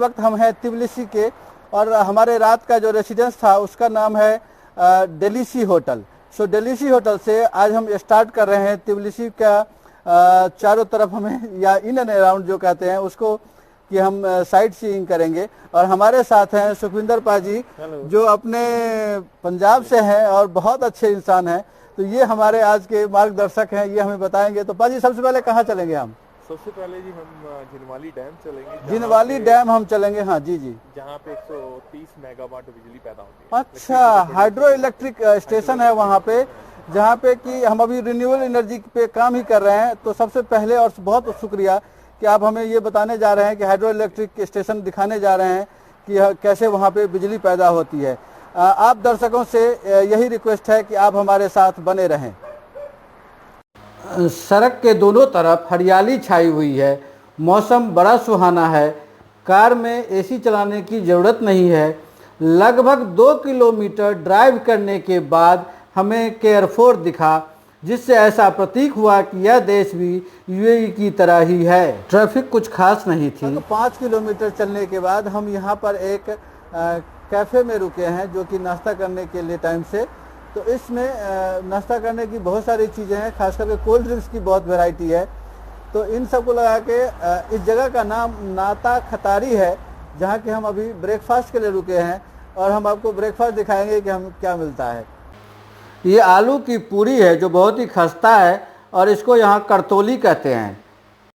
वक्त हम हैं तिबलिसी के, और हमारे रात का जो रेसिडेंस था उसका नाम है डेलीसी होटल। सो डेलीसी होटल से आज हम स्टार्ट कर रहे हैं तिबलिसी का चारों तरफ हमें, या इन एंड अराउंड जो कहते हैं उसको, कि हम साइट सीइंग करेंगे। और हमारे साथ हैं सुखविंदर पाजी, जो अपने पंजाब से हैं और बहुत अच्छे इंसान हैं। तो ये हमारे आज के मार्गदर्शक हैं, ये हमें बताएंगे। तो पाजी सबसे पहले कहाँ चलेंगे हम? सबसे पहले जी हम जिनवाली डैम चलेंगे। जिनवाली डैम हम चलेंगे, हाँ जी जी, जहाँ पे 130 मेगावाट बिजली पैदा होती है। अच्छा, हाइड्रो इलेक्ट्रिक स्टेशन है वहाँ पे, जहाँ पे कि हम अभी रिन्यूएबल एनर्जी पे काम ही कर रहे हैं। तो सबसे पहले और बहुत शुक्रिया कि आप हमें ये बताने जा रहे हैं कि हाइड्रो इलेक्ट्रिक स्टेशन दिखाने जा रहे हैं कि कैसे वहाँ पे बिजली पैदा होती है। आप दर्शकों से यही रिक्वेस्ट है कि आप हमारे साथ बने रहें। सड़क के दोनों तरफ हरियाली छाई हुई है, मौसम बड़ा सुहाना है, कार में एसी चलाने की ज़रूरत नहीं है। लगभग 2 किलोमीटर ड्राइव करने के बाद हमें केयरफोर्ट दिखा, जिससे ऐसा प्रतीक हुआ कि यह देश भी यूएई की तरह ही है। ट्रैफिक कुछ खास नहीं थी। तो 5 किलोमीटर चलने के बाद हम यहाँ पर एक कैफ़े में रुके हैं, जो कि नाश्ता करने के लिए टाइम से। तो इसमें नाश्ता करने की बहुत सारी चीज़ें हैं, खास करके कोल्ड ड्रिंक्स की बहुत वैरायटी है। तो इन सब को लगा के इस जगह का नाम नाता खतारी है, जहाँ के हम अभी ब्रेकफास्ट के लिए रुके हैं, और हम आपको ब्रेकफास्ट दिखाएंगे कि हम क्या मिलता है। ये आलू की पूरी है जो बहुत ही खस्ता है, और इसको यहाँ करतोली कहते हैं।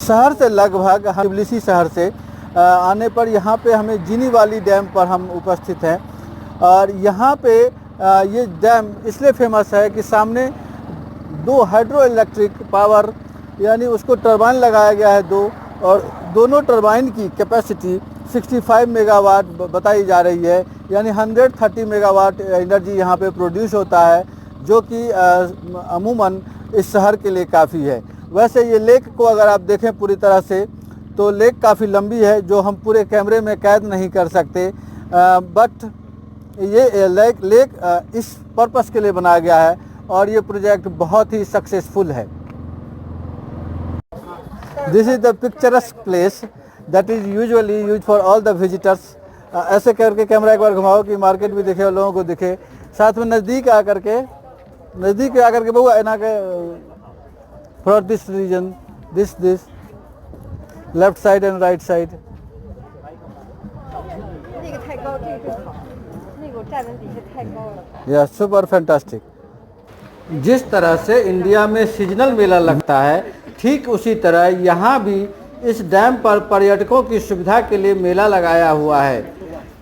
शहर से लगभग, तिबलिसी शहर से आने पर यहाँ पे हमें जिनीवाली डैम पर हम उपस्थित हैं। और यहाँ पे ये डैम इसलिए फेमस है कि सामने 2 हाइड्रो इलेक्ट्रिक पावर, यानी उसको टरबाइन लगाया गया है 2, और दोनों टरबाइन की कैपेसिटी 65 मेगावाट बताई जा रही है, यानी 130 मेगावाट एनर्जी यहाँ पे प्रोड्यूस होता है, जो कि अमूमन इस शहर के लिए काफ़ी है। वैसे ये लेक को अगर आप देखें पूरी तरह से, तो लेक काफ़ी लंबी है, जो हम पूरे कैमरे में कैद नहीं कर सकते, बट ये लेक इस पर्पस के लिए बनाया गया है, और ये प्रोजेक्ट बहुत ही सक्सेसफुल है। This is the picturesque place that is usually use for all the visitors. ऐसे करके कैमरा एक बार घुमाओ कि मार्केट भी दिखे और लोगों को दिखे। साथ में नज़दीक आकर के बहु ना के for this reason, this left side and right side. या सुपर फैंटास्टिक। जिस तरह से इंडिया में सीजनल मेला लगता है, ठीक उसी तरह यहाँ भी इस डैम पर पर्यटकों की सुविधा के लिए मेला लगाया हुआ है।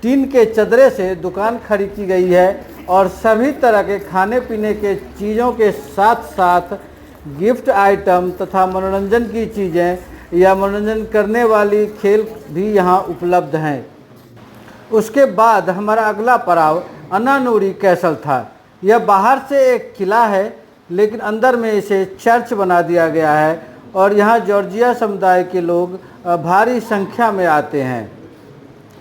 टीन के चदरे से दुकान खड़ी की गई है, और सभी तरह के खाने पीने के चीज़ों के साथ साथ गिफ्ट आइटम तथा मनोरंजन की चीज़ें या मनोरंजन करने वाली खेल भी यहाँ उपलब्ध हैं। उसके बाद हमारा अगला पड़ाव अनानूरी कैसल था। यह बाहर से एक किला है, लेकिन अंदर में इसे चर्च बना दिया गया है, और यहाँ जॉर्जिया समुदाय के लोग भारी संख्या में आते हैं।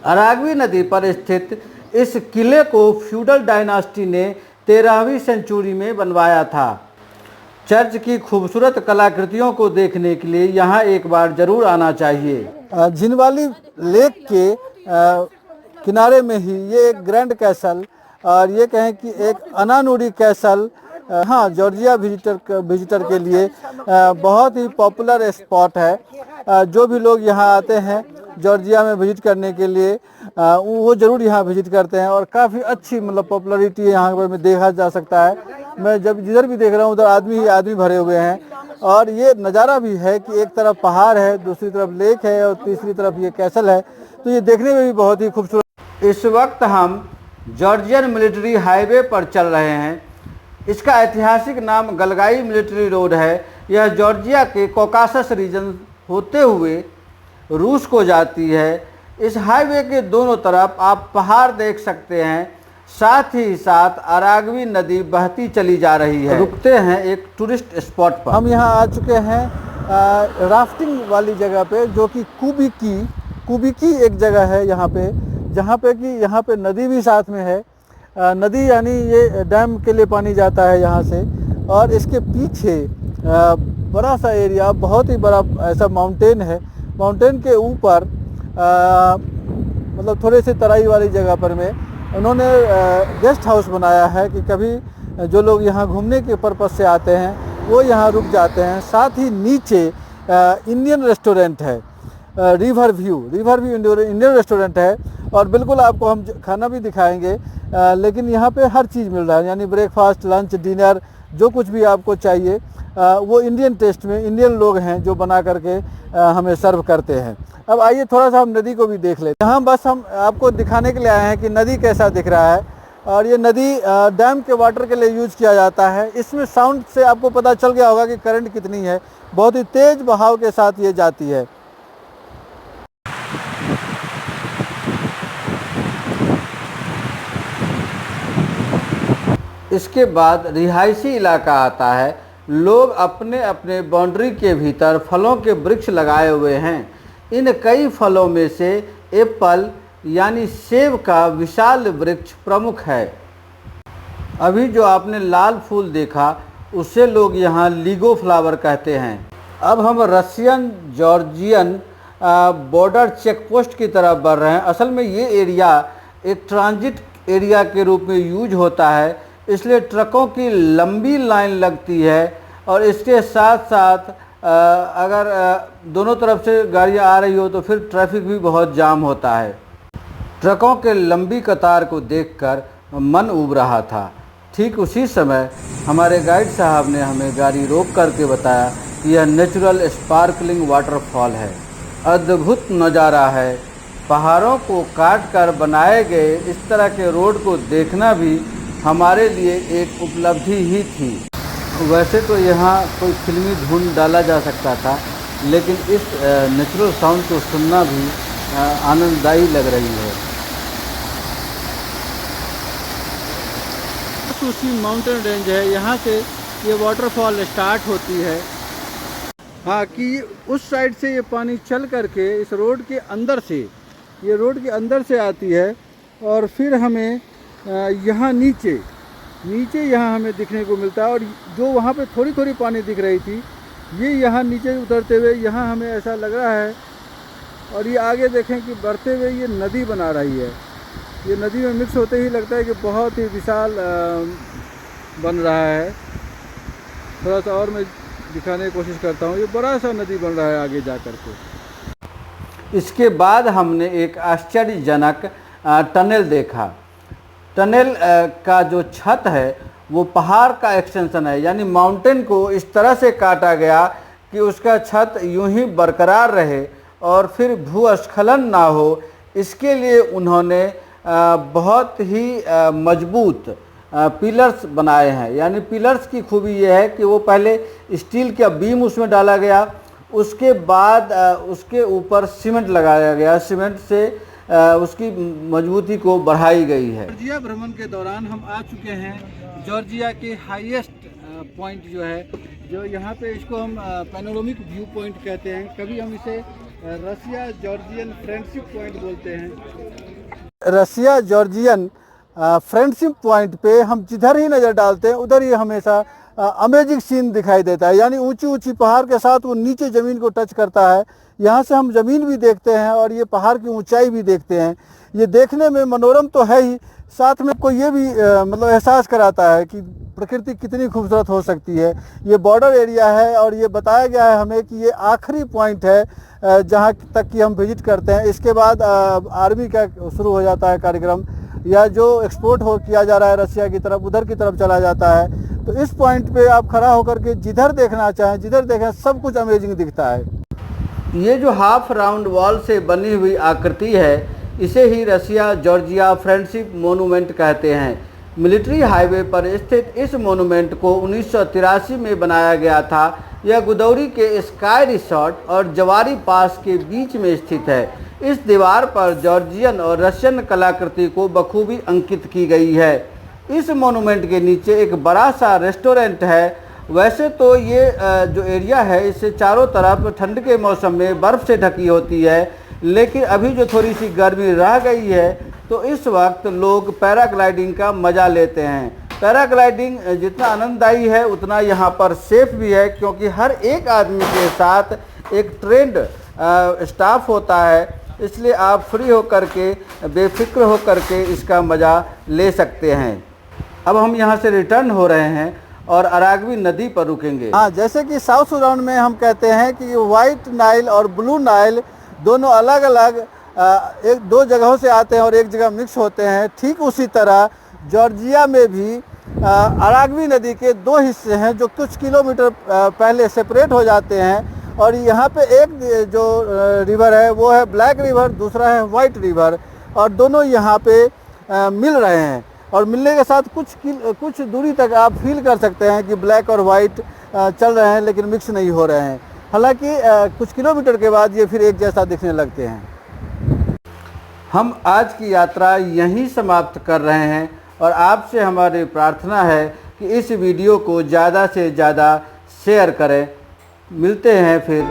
अरागवी नदी पर स्थित इस किले को फ्यूडल डायनास्टी ने 13वीं सेंचुरी में बनवाया था। चर्च की खूबसूरत कलाकृतियों को देखने के लिए यहाँ एक बार जरूर आना चाहिए। जिनवाली लेक के किनारे में ही ये एक ग्रैंड कैसल, और ये कहें कि एक अनानूरी कैसल, हाँ, जॉर्जिया विजिटर के लिए बहुत ही पॉपुलर स्पॉट है। जो भी लोग यहाँ आते हैं जॉर्जिया में विजिट करने के लिए, वो ज़रूर यहाँ विजिट करते हैं, और काफ़ी अच्छी मतलब पॉपुलरिटी यहाँ पर में देखा जा सकता है। मैं जब जिधर भी देख रहा हूँ उधर आदमी ही आदमी भरे हुए हैं, और ये नज़ारा भी है कि एक तरफ पहाड़ है, दूसरी तरफ लेक है, और तीसरी तरफ ये कैसल है। तो ये देखने में भी बहुत ही खूबसूरत। इस वक्त हम जॉर्जियन मिलिट्री हाईवे पर चल रहे हैं। इसका ऐतिहासिक नाम गलगाई मिलिट्री रोड है। यह जॉर्जिया के कॉकासस रीजन होते हुए रूस को जाती है। इस हाईवे के दोनों तरफ आप पहाड़ देख सकते हैं, साथ ही साथ अरागवी नदी बहती चली जा रही है। रुकते हैं एक टूरिस्ट स्पॉट पर। हम यहाँ आ चुके हैं राफ्टिंग वाली जगह पे, जो कि कुबिकी एक जगह है यहाँ पे, जहाँ पे कि यहाँ पे नदी भी साथ में है। नदी यानी ये डैम के लिए पानी जाता है यहाँ से, और इसके पीछे बड़ा सा एरिया, बहुत ही बड़ा ऐसा माउंटेन है। माउंटेन के ऊपर मतलब थोड़े से तराई वाली जगह पर में उन्होंने गेस्ट हाउस बनाया है कि कभी जो लोग यहाँ घूमने के पर्पज़ से आते हैं वो यहाँ रुक जाते हैं। साथ ही नीचे इंडियन रेस्टोरेंट है, रिवर व्यू इंडियन रेस्टोरेंट है, और बिल्कुल आपको हम खाना भी दिखाएंगे। लेकिन यहाँ पे हर चीज़ मिल रहा है, यानी ब्रेकफास्ट, लंच, डिनर, जो कुछ भी आपको चाहिए वो इंडियन टेस्ट में इंडियन लोग हैं जो बना करके हमें सर्व करते हैं। अब आइए थोड़ा सा हम नदी को भी देख लेते हैं। यहाँ बस हम आपको दिखाने के लिए आए हैं कि नदी कैसा दिख रहा है, और ये नदी डैम के वाटर के लिए यूज़ किया जाता है। इसमें साउंड से आपको पता चल गया होगा कि करंट कितनी है, बहुत ही तेज़ बहाव के साथ ये जाती है। इसके बाद रिहायशी इलाका आता है। लोग अपने अपने बाउंड्री के भीतर फलों के वृक्ष लगाए हुए हैं। इन कई फलों में से एप्पल यानी सेब का विशाल वृक्ष प्रमुख है। अभी जो आपने लाल फूल देखा उसे लोग यहाँ लीगो फ्लावर कहते हैं। अब हम Russian Georgian border check post की तरफ बढ़ रहे हैं। असल में ये एरिया एक ट्रांजिट एरिया के रूप में यूज होता है, इसलिए ट्रकों की लंबी लाइन लगती है, और इसके साथ साथ अगर दोनों तरफ से गाड़ियाँ आ रही हो तो फिर ट्रैफिक भी बहुत जाम होता है। ट्रकों के लंबी कतार को देखकर मन ऊब रहा था। ठीक उसी समय हमारे गाइड साहब ने हमें गाड़ी रोक करके बताया कि यह नेचुरल स्पार्कलिंग वाटरफॉल है। अद्भुत नज़ारा है। पहाड़ों को काट कर बनाए गए इस तरह के रोड को देखना भी हमारे लिए एक उपलब्धि ही थी। वैसे तो यहाँ कोई फिल्मी धुन डाला जा सकता था, लेकिन इस नेचुरल साउंड को सुनना भी आनंददायी लग रही है। सूसी माउंटेन रेंज है, यहाँ से ये वाटरफॉल स्टार्ट होती है। हाँ, कि उस साइड से ये पानी चल करके इस रोड के अंदर से, ये रोड के अंदर से आती है, और फिर हमें यहाँ नीचे यहाँ हमें दिखने को मिलता है। और जो वहाँ पे थोड़ी थोड़ी पानी दिख रही थी, ये यहाँ नीचे उतरते हुए यहाँ हमें ऐसा लग रहा है, और ये आगे देखें कि बढ़ते हुए ये नदी बना रही है। ये नदी में मिक्स होते ही लगता है कि बहुत ही विशाल बन रहा है। थोड़ा सा और मैं दिखाने की कोशिश करता हूँ। ये बड़ा सा नदी बन रहा है आगे जा कर के। इसके बाद हमने एक आश्चर्यजनक टनल देखा। टनल का जो छत है वो पहाड़ का एक्सटेंशन है, यानी माउंटेन को इस तरह से काटा गया कि उसका छत यूं ही बरकरार रहे और फिर भूस्खलन ना हो। इसके लिए उन्होंने बहुत ही मजबूत पिलर्स बनाए हैं। यानी पिलर्स की खूबी यह है कि वो पहले स्टील का बीम उसमें डाला गया, उसके बाद उसके ऊपर सीमेंट लगाया गया। सीमेंट से उसकी मजबूती को बढ़ाई गई है। जॉर्जिया भ्रमण के दौरान हम आ चुके हैं जॉर्जिया के हाईएस्ट पॉइंट जो है, जो यहाँ पे इसको हम पैनोरामिक व्यू पॉइंट कहते हैं। कभी हम इसे रसिया जॉर्जियन फ्रेंडशिप पॉइंट बोलते हैं। रसिया जॉर्जियन फ्रेंडशिप पॉइंट पे हम जिधर ही नज़र डालते हैं उधर ही हमेशा अमेजिंग सीन दिखाई देता है। यानी ऊंची ऊंची पहाड़ के साथ वो नीचे ज़मीन को टच करता है। यहाँ से हम ज़मीन भी देखते हैं और ये पहाड़ की ऊंचाई भी देखते हैं। ये देखने में मनोरम तो है ही, साथ में को ये भी मतलब एहसास कराता है कि प्रकृति कितनी खूबसूरत हो सकती है। ये बॉर्डर एरिया है और ये बताया गया है हमें कि ये आखिरी पॉइंट है जहाँ तक कि हम विजिट करते हैं। इसके बाद आर्मी का शुरू हो जाता है कार्यक्रम, या जो एक्सपोर्ट किया जा रहा है रसिया की तरफ, उधर की तरफ चला जाता है। तो इस पॉइंट पे आप खड़ा होकर के जिधर देखना चाहें, जिधर देखें, सब कुछ अमेजिंग दिखता है। ये जो हाफ राउंड वॉल से बनी हुई आकृति है, इसे ही रसिया जॉर्जिया फ्रेंडशिप मोनूमेंट कहते हैं। मिलिट्री हाईवे पर स्थित इस मोनूमेंट को 1983 में बनाया गया था। यह गुदौरी के स्काई रिसोर्ट और जवारी पास के बीच में स्थित है। इस दीवार पर जॉर्जियन और रशियन कलाकृति को बखूबी अंकित की गई है। इस मोनूमेंट के नीचे एक बड़ा सा रेस्टोरेंट है। वैसे तो ये जो एरिया है इससे चारों तरफ ठंड के मौसम में बर्फ़ से ढकी होती है, लेकिन अभी जो थोड़ी सी गर्मी रह गई है तो इस वक्त लोग पैराग्लाइडिंग का मज़ा लेते हैं। पैराग्लाइडिंग जितना आनंददायी है उतना यहाँ पर सेफ भी है, क्योंकि हर एक आदमी के साथ एक ट्रेंड स्टाफ होता है इसलिए आप फ्री होकर के, बेफिक्र होकर के इसका मज़ा ले सकते हैं। अब हम यहाँ से रिटर्न हो रहे हैं और अराग्वी नदी पर रुकेंगे। हाँ, जैसे कि साउथ सूडान में हम कहते हैं कि वाइट नाइल और ब्लू नाइल दोनों अलग अलग एक दो जगहों से आते हैं और एक जगह मिक्स होते हैं, ठीक उसी तरह जॉर्जिया में भी अराग्वी नदी के दो हिस्से हैं जो कुछ किलोमीटर पहले सेपरेट हो जाते हैं। और यहाँ पे एक जो रिवर है वो है ब्लैक रिवर, दूसरा है वाइट रिवर, और दोनों यहाँ पे मिल रहे हैं। और मिलने के साथ कुछ दूरी तक आप फील कर सकते हैं कि ब्लैक और वाइट चल रहे हैं लेकिन मिक्स नहीं हो रहे हैं। हालांकि कुछ किलोमीटर के बाद ये फिर एक जैसा दिखने लगते हैं। हम आज की यात्रा यहीं समाप्त कर रहे हैं और आपसे हमारी प्रार्थना है कि इस वीडियो को ज़्यादा से ज़्यादा शेयर करें। मिलते हैं फिर